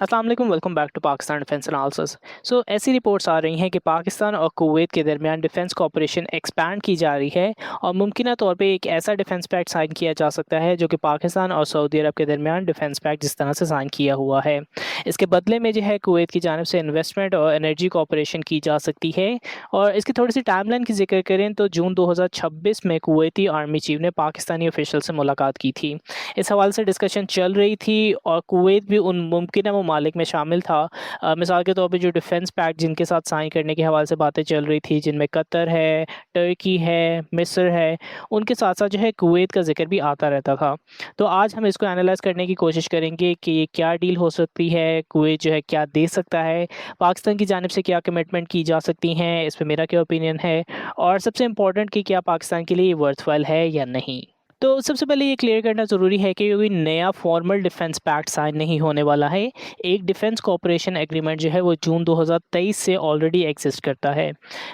अस्सलाम वालेकुम, welcome back to Pakistan defence analysis. ऐसी रिपोर्ट्स आ रही हैं कि पाकिस्तान और कुवैत के दरमियान डिफेंस कोऑपरेशन एक्सपैंड की जा रही है और मुमकिन तौर पे एक ऐसा डिफेंस पैक्ट साइन किया जा सकता है जो कि पाकिस्तान और सऊदी अरब के दरमियान डिफेंस पैक्ट जिस तरह से साइन किया हुआ है। इसके बदले में जो है कुवैत की जानिब से इन्वेस्टमेंट और एनर्जी कोऑपरेशन की जा सकती है। और इसकी थोड़ी सी टाइमलाइन की जिक्र करें तो जून 2026 में कुवैती आर्मी चीफ ने पाकिस्तानी ऑफिशियल से मुलाकात की थी। इस हवाले से डिस्कशन चल रही थी और कुवैत भी उन मुमकिन ममालिक में शामिल था। मिसाल के तौर पे जो डिफेंस पैक्ट जिनके साथ साइन करने के हवाले से बातें चल रही थी, जिनमें कतर है, टर्की है, मिस्र है, उनके साथ साथ जो है कुवैत का जिक्र भी आता रहता था। तो आज हम इसको एनालाइज करने की कोशिश करेंगे कि ये क्या डील हो सकती है, कुवैत जो है क्या दे सकता है, पाकिस्तान की जानिब से क्या कमिटमेंट की जा सकती हैं, इस पर मेरा क्या ओपिनियन है, और सबसे इम्पोर्टेंट कि क्या पाकिस्तान के लिए ये वर्थवाइल है या नहीं। तो सबसे पहले ये क्लियर करना ज़रूरी है कि कोई नया फॉर्मल डिफेंस पैक्ट साइन नहीं होने वाला है। एक डिफेंस कोऑपरेशन एग्रीमेंट जो है वो जून 2023 से ऑलरेडी एग्जिस्ट करता है।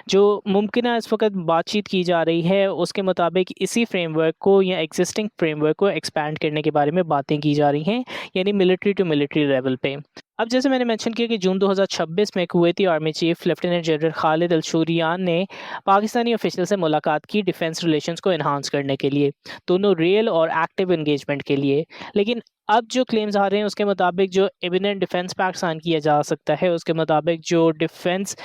जो मुमकिन इस वक्त बातचीत की जा रही है उसके मुताबिक इसी फ्रेमवर्क को या एग्जिस्टिंग फ्रेमवर्क को एक्सपैंड करने के बारे में बातें की जा रही हैं, यानी मिलिट्री टू मिलिट्री लेवल पे। अब जैसे मैंने मेंशन किया कि जून 2026 में Kuwaiti army chief lieutenant general Khalid Al Shurian ने पाकिस्तानी ऑफिशियल से मुलाकात की डिफेंस रिलेशंस को इन्हांस करने के लिए, दोनों रियल और एक्टिव एंगेजमेंट के लिए। लेकिन अब जो क्लेम्स आ रहे हैं उसके मुताबिक जो इमिनेंट डिफेंस पैक्ट साइन किया जा सकता है, उसके मुताबिक जो डिफेंस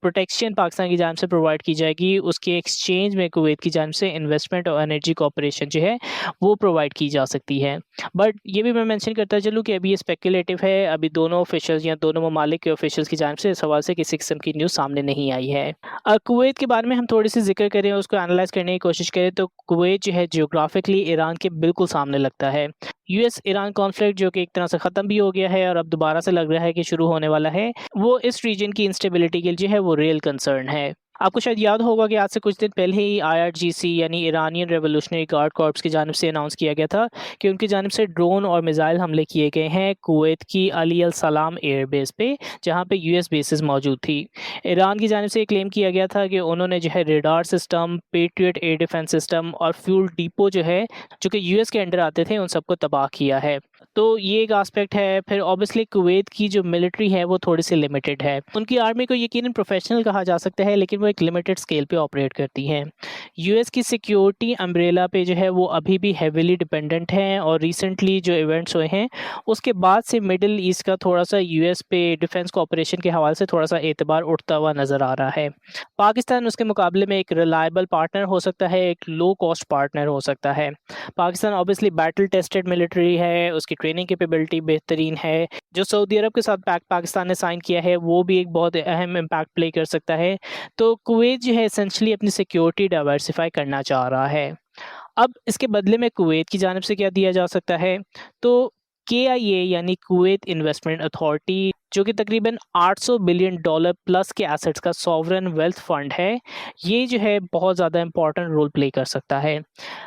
प्रोटेक्शन पाकिस्तान की जानिब से प्रोवाइड की जाएगी, उसके एक्सचेंज में कुवैत की जानिब से इन्वेस्टमेंट और एनर्जी कोऑपरेशन जो है वो प्रोवाइड की जा सकती है। बट ये भी मैं मेंशन करता चलूँ कि अभी ये स्पेकुलेटिव है, अभी दोनों ऑफिशियल्स या दोनों ममालिक के ऑफिशियल्स की जानिब से इस हवाले से किसी किस्म की न्यूज़ सामने नहीं आई है। कुवैत के बारे में हम थोड़ी सी जिक्र करें, उसको एनालाइज करने की कोशिश करें तो कुवैत जो है जियोग्राफिकली ईरान के बिल्कुल सामने लगता है। यूएस ईरान कॉन्फ्लिक्ट जो कि एक तरह से ख़त्म भी हो गया है और अब दोबारा से लग रहा है कि शुरू होने वाला है, वो इस रीजन की इंस्टेबिलिटी के लिए जो है वो रियल कंसर्न है। आपको शायद याद होगा कि आज से कुछ दिन पहले ही आईआरजीसी यानी ईरानियन रेवोल्यूशनरी गार्ड कॉर्प्स की जानिब से अनाउंस किया गया था कि उनकी जानिब से ड्रोन और मिसाइल हमले किए गए हैं कुवैत की अली अल सलाम एयरबेस पे, जहां पे यूएस बेसिस मौजूद थी। ईरान की जानिब से ये क्लेम किया गया था कि उन्होंने जो है radar system, patriot air defence system और फ्यूल डिपो जो है जो कि यूएस के अंडर आते थे, उन सबको तबाह किया है। तो ये एक एस्पेक्ट है। फिर ऑब्वियसली कुवैत की जो मिलिट्री है वो थोड़ी सी लिमिटेड है। उनकी आर्मी को यकीनन प्रोफेशनल कहा जा सकता है, लेकिन वो एक लिमिटेड स्केल पे ऑपरेट करती हैं। यूएस की सिक्योरिटी अम्ब्रेला पे जो है वो अभी भी हेविली डिपेंडेंट है और रिसेंटली जो इवेंट्स हुए हैं उसके बाद से मिडिल ईस्ट का थोड़ा सा यूएस पे डिफेंस कोऑपरेशन के हवाले से थोड़ा सा एतबार उठता हुआ नज़र आ रहा है। पाकिस्तान उसके मुकाबले में एक रिलायबल पार्टनर हो सकता है, एक लो कॉस्ट पार्टनर हो सकता है। Pakistan obviously battle tested military है, उसकी ट्रेनिंग कैपेबिलिटी बेहतरीन है। जो सऊदी अरब के साथ पैक्ट पाकिस्तान ने साइन किया है वो भी एक बहुत अहम इम्पैक्ट प्ले कर सकता है। तो कुवैत जो है एसेंशली अपनी सिक्योरिटी डाइवर्सिफाई करना चाह रहा है। अब इसके बदले में कुवैत की जानिब से क्या दिया जा सकता है, तो केआईए यानी कुवैत इन्वेस्टमेंट अथॉरिटी जो कि तकरीबन $800 बिलियन प्लस के एसेट्स का सॉवरन वेल्थ फंड है, ये जो है बहुत ज़्यादा इंपॉर्टेंट रोल प्ले कर सकता है।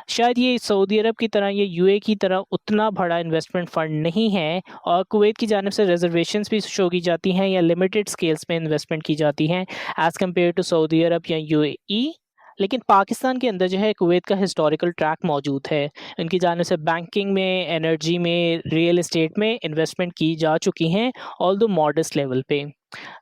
शायद ये सऊदी अरब की तरह या यूए की तरह उतना बड़ा इन्वेस्टमेंट फंड नहीं है और कुवैत की जानिब से रिजर्वेशंस भी शो की जाती हैं या लिमिटेड स्केल्स में इन्वेस्टमेंट की जाती हैं एज़ कम्पेयर टू सऊदी अरब या यूएई। लेकिन पाकिस्तान के अंदर जो है कुवैत का हिस्टोरिकल ट्रैक मौजूद है। उनकी जानिब से बैंकिंग में, एनर्जी में, रियल एस्टेट में इन्वेस्टमेंट की जा चुकी हैं, ऑल्दो मॉडेस्ट लेवल पे।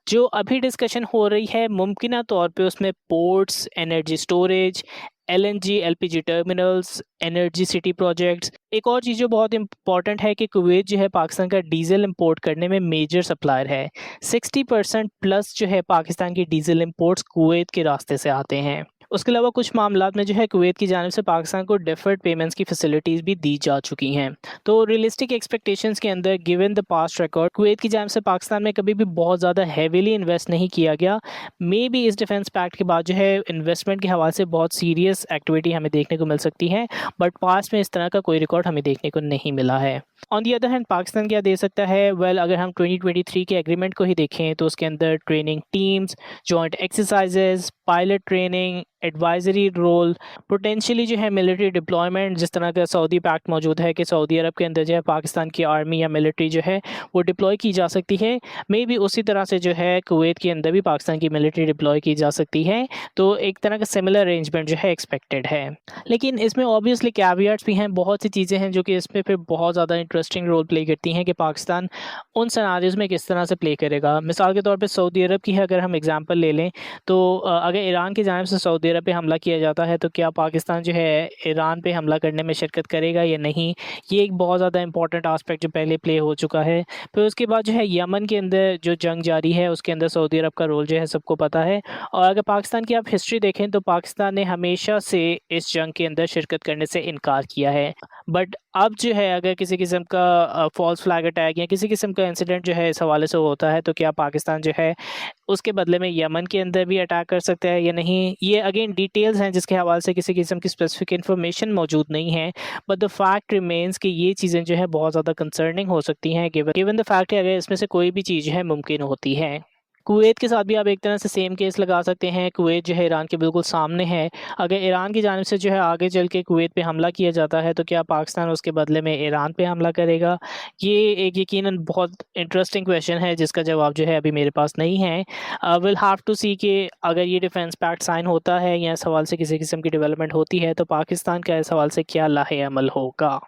जो अभी डिस्कशन हो रही है मुमकिन तौर पे उसमें ports, energy storage, LNG LPG terminals, energy city projects. एक और चीज़ जो बहुत इंपॉर्टेंट है कि कुवैत जो है पाकिस्तान का डीजल इंपोर्ट करने में मेजर सप्लायर है। 60% प्लस जो है पाकिस्तान की डीजल इंपोर्ट्स कुवैत के रास्ते से आते हैं। उसके अलावा कुछ मामलात में जो है कुवैत की जानिब से पाकिस्तान को डिफर्ड पेमेंट्स की फैसिलिटीज़ भी दी जा चुकी हैं। तो रियलिस्टिक एक्सपेक्टेशंस के अंदर given the past record Kuwait की जानिब से पाकिस्तान में कभी भी बहुत ज़्यादा हैवीली इन्वेस्ट नहीं किया गया। मे बी इस डिफेंस पैक्ट के बाद जो है इन्वेस्टमेंट के हवाले से बहुत सीरियस एक्टिविटी हमें देखने को मिल सकती है, बट पास्ट में इस तरह का कोई रिकॉर्ड हमें देखने को नहीं मिला है। On the other hand Pakistan क्या दे सकता है? वेल, अगर हम 2023 के एग्रीमेंट को ही देखें तो उसके अंदर training teams, joint exercises, pilot training, advisory role, potentially जो है मिलिट्री डिप्लॉयमेंट, जिस तरह का सऊदी पैक्ट मौजूद है कि सऊदी अरब के अंदर जो है पाकिस्तान की आर्मी या मिलिट्री जो है वो डिप्लॉय की जा सकती है, मे बी उसी तरह से जो है कुवैत के अंदर भी पाकिस्तान की मिलिट्री डिप्लॉय की जा सकती है। तो एक तरह का सिमिलर अरेंजमेंट जो है एक्सपेक्टेड है। लेकिन इसमें ऑब्वियसली कैवियट्स भी हैं, बहुत सी चीज़ें हैं जो कि इसमें फिर बहुत ज़्यादा इंटरेस्टिंग रोल प्ले करती हैं कि पाकिस्तान उन सिनारियोज़ में किस तरह से प्ले करेगा। मिसाल के तौर पे सऊदी अरब की अगर हम एग्जांपल ले लें तो अगर ईरान की जानिब से सऊदी अरब पे हमला किया जाता है तो क्या पाकिस्तान जो है ईरान पे हमला करने में शिरकत करेगा या नहीं, ये एक बहुत ज़्यादा इंपॉर्टेंट आस्पेक्ट जो पहले प्ले हो चुका है। फिर उसके बाद जो है यमन के अंदर जो जंग जारी है उसके अंदर सऊदी अरब का रोल जो है सबको पता है। और अगर पाकिस्तान की आप हिस्ट्री देखें तो पाकिस्तान ने हमेशा से इस जंग के अंदर शिरकत करने से इनकार किया है। बट अब जो है अगर किसी किस्म का फॉल्स फ्लैग अटैक या किसी किस्म का इंसिडेंट जो है इस हवाले से होता है तो क्या पाकिस्तान जो है उसके बदले में यमन के अंदर भी अटैक कर सकता है या नहीं, ये अगेन डिटेल्स हैं जिसके हवाले से किसी किस्म की स्पेसिफिक इन्फॉर्मेशन मौजूद नहीं है। बट द फैक्ट रिमेंस कि ये चीज़ें जो है बहुत ज़्यादा कंसर्निंग हो सकती हैं गिवन द फैक्ट है अगर इसमें से कोई भी चीज़ है मुमकिन होती है। कुवैत के साथ भी आप एक तरह से सेम केस लगा सकते हैं। कुवैत जो है ईरान के बिल्कुल सामने है। अगर ईरान की जानिब से जो है आगे चल के कुवैत पे हमला किया जाता है तो क्या पाकिस्तान उसके बदले में ईरान पे हमला करेगा? ये एक यकीनन बहुत इंटरेस्टिंग क्वेश्चन है जिसका जवाब जो है अभी मेरे पास नहीं है। विल हैव टू सी कि अगर ये डिफेंस पैक्ट साइन होता है या इस हवाले से किसी किस्म की डेवलपमेंट होती है तो पाकिस्तान का इस हवाले से क्या लाहे अमल होगा।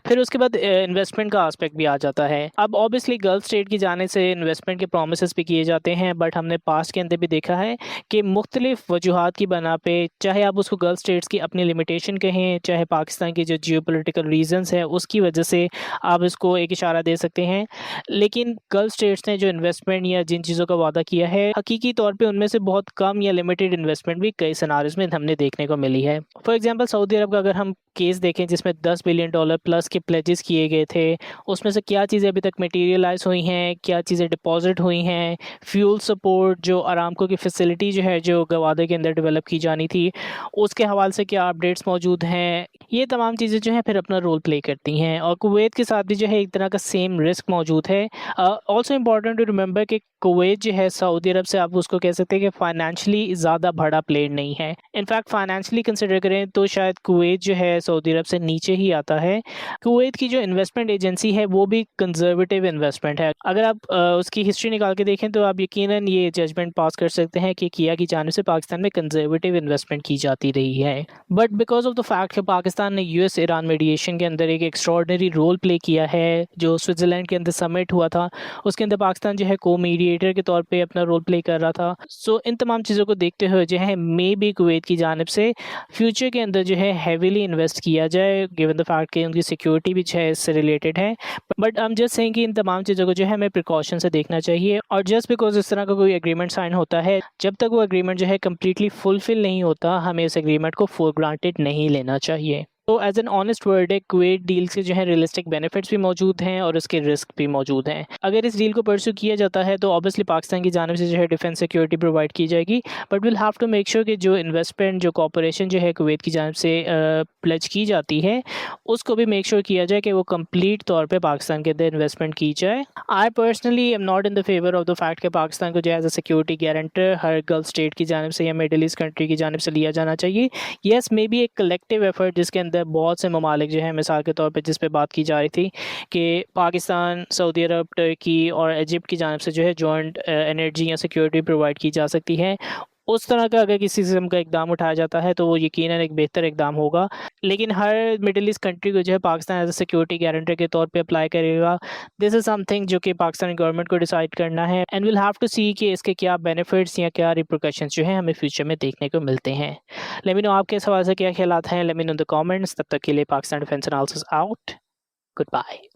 फिर उसके बाद इन्वेस्टमेंट का आस्पेक्ट भी आ जाता है। अब ऑब्वियसली गल्फ स्टेट की जाने से इन्वेस्टमेंट के प्रोमिसेस भी किए जाते हैं, बट हमने पास्ट के अंदर भी देखा है कि मुख्तलिफ वजूहात की बना पे, चाहे आप उसको गल्फ स्टेट्स की अपनी लिमिटेशन कहें, चाहे पाकिस्तान की जो जियोपॉलिटिकल रीजंस है उसकी वजह से आप इसको एक इशारा दे सकते हैं, लेकिन गल्फ स्टेट्स ने जो इन्वेस्टमेंट या जिन चीज़ों का वादा किया है हकीकी तौर पर उनमें से बहुत कम या लिमिटेड इन्वेस्टमेंट भी कई सिनारियों में हमने देखने को मिली है। फॉर एग्जाम्पल सऊदी अरब का अगर हम केस देखें जिसमें $10 बिलियन प्लस के प्लेजेस किए गए थे, उसमें से क्या चीज़ें अभी तक मटेरियलाइज हुई हैं, क्या चीज़ें डिपॉजिट हुई हैं, फ्यूल सपोर्ट जो अरामको की फैसिलिटी जो है जो गवादे के अंदर डेवलप की जानी थी उसके हवाले से क्या अपडेट्स मौजूद हैं, ये तमाम चीज़ें जो हैं फिर अपना रोल प्ले करती हैं। और कुवैत के साथ भी जो है एक तरह का सेम रिस्क मौजूद है। ऑल्सो इम्पॉर्टेंट टू रिमेंबर कि कुवैत जो है सऊदी अरब से आप उसको कह सकते हैं कि फाइनेंशियली ज़्यादा बड़ा प्लेयर नहीं है। इनफैक्ट फाइनेंशियली कंसिडर करें तो शायद कुवैत जो है सऊदी अरब से नीचे ही आता है। कुवैत की जो इन्वेस्टमेंट एजेंसी है वो भी कंजर्वेटिव इन्वेस्टमेंट है। अगर आप उसकी हिस्ट्री निकाल के देखें तो आप यकीनन ये जजमेंट पास कर सकते हैं कि किया की जानिब से पाकिस्तान में कंजर्वेटिव इन्वेस्टमेंट की जाती रही है। But because of the fact कि पाकिस्तान ने यूएस ईरान मीडिएशन के अंदर एक एक्स्ट्रॉर्डनरी रोल प्ले किया है, जो स्विट्ज़रलैंड के अंदर समिट हुआ था उसके अंदर पाकिस्तान जो है को मीडिएटर के तौर पे अपना रोल प्ले कर रहा था। सो इन तमाम चीज़ों को देखते हुए जो है मे बी कुवैत की जानिब से फ्यूचर के अंदर जो है हैवीली इन्वेस्ट किया जाए गिवन द फैक्ट कि उनकी सिक्योरिटी भी जो है इससे रिलेटेड है। बट हम जस्ट सेइंग कि इन तमाम चीज़ों को जो है हमें प्रिकॉशन से देखना चाहिए। और जस्ट बिकॉज इस तरह का कोई एग्रीमेंट साइन होता है, जब तक वो एग्रीमेंट जो है कम्प्लीटली फुलफिल नहीं होता हमें इस एग्रीमेंट को फॉर ग्रांटेड नहीं लेना चाहिए। तो एज एन ऑनेस्ट वर्ड है कुवैत डील के जो है रियलिस्टिक बेनिफिट्स भी मौजूद हैं और इसके रिस्क भी मौजूद हैं। अगर इस डील को परस्यू किया जाता है तो ऑब्वियसली पाकिस्तान की जानिब से जो है डिफेंस सिक्योरिटी प्रोवाइड की जाएगी, but will have to make sure कि जो इन्वेस्टमेंट जो कॉपरेशन जो है कुवैत की जानिब से प्लेज की जाती है उसको भी मेक श्योर किया जाए कि वो कंप्लीट तौर पर पाकिस्तान के अंदर इन्वेस्टमेंट की जाए। I personally am not in the favour of the fact कि पाकिस्तान को जो है एज अ सिक्योरिटी गारंटर हर गल्फ स्टेट की जानिब से या मिडिल ईस्ट कंट्री की जानिब से लिया जाना चाहिए। येस मे बी एक कलेक्टिव एफर्ट जिसके अंदर बहुत से ममालिक जो है मिसाल के तौर पे जिस पे बात की जा रही थी कि पाकिस्तान, सऊदी अरब, टर्की और इजिप्ट की जानिब से जो है जॉइंट एनर्जी या सिक्योरिटी प्रोवाइड की जा सकती है, उस तरह का अगर किसी किस्म का इकदाम उठाया जाता है तो वो यकीनन एक बेहतर इकदाम होगा। लेकिन हर मिडिल ईस्ट कंट्री को जो है Pakistan as a security guarantor के तौर पे अप्लाई करेगा, दिस इज़ समथिंग जो कि पाकिस्तानी गवर्नमेंट को डिसाइड करना है एंड विल हैव टू सी कि इसके क्या बेनिफिट्स या क्या रिप्रिकॉशंस जो है हमें फ्यूचर में देखने को मिलते हैं। लेट मी नो आपके इस हवाले से क्या ख्यालात हैं, let me know in the comments. तब तक के लिए Pakistan defence analysis out. Good bye.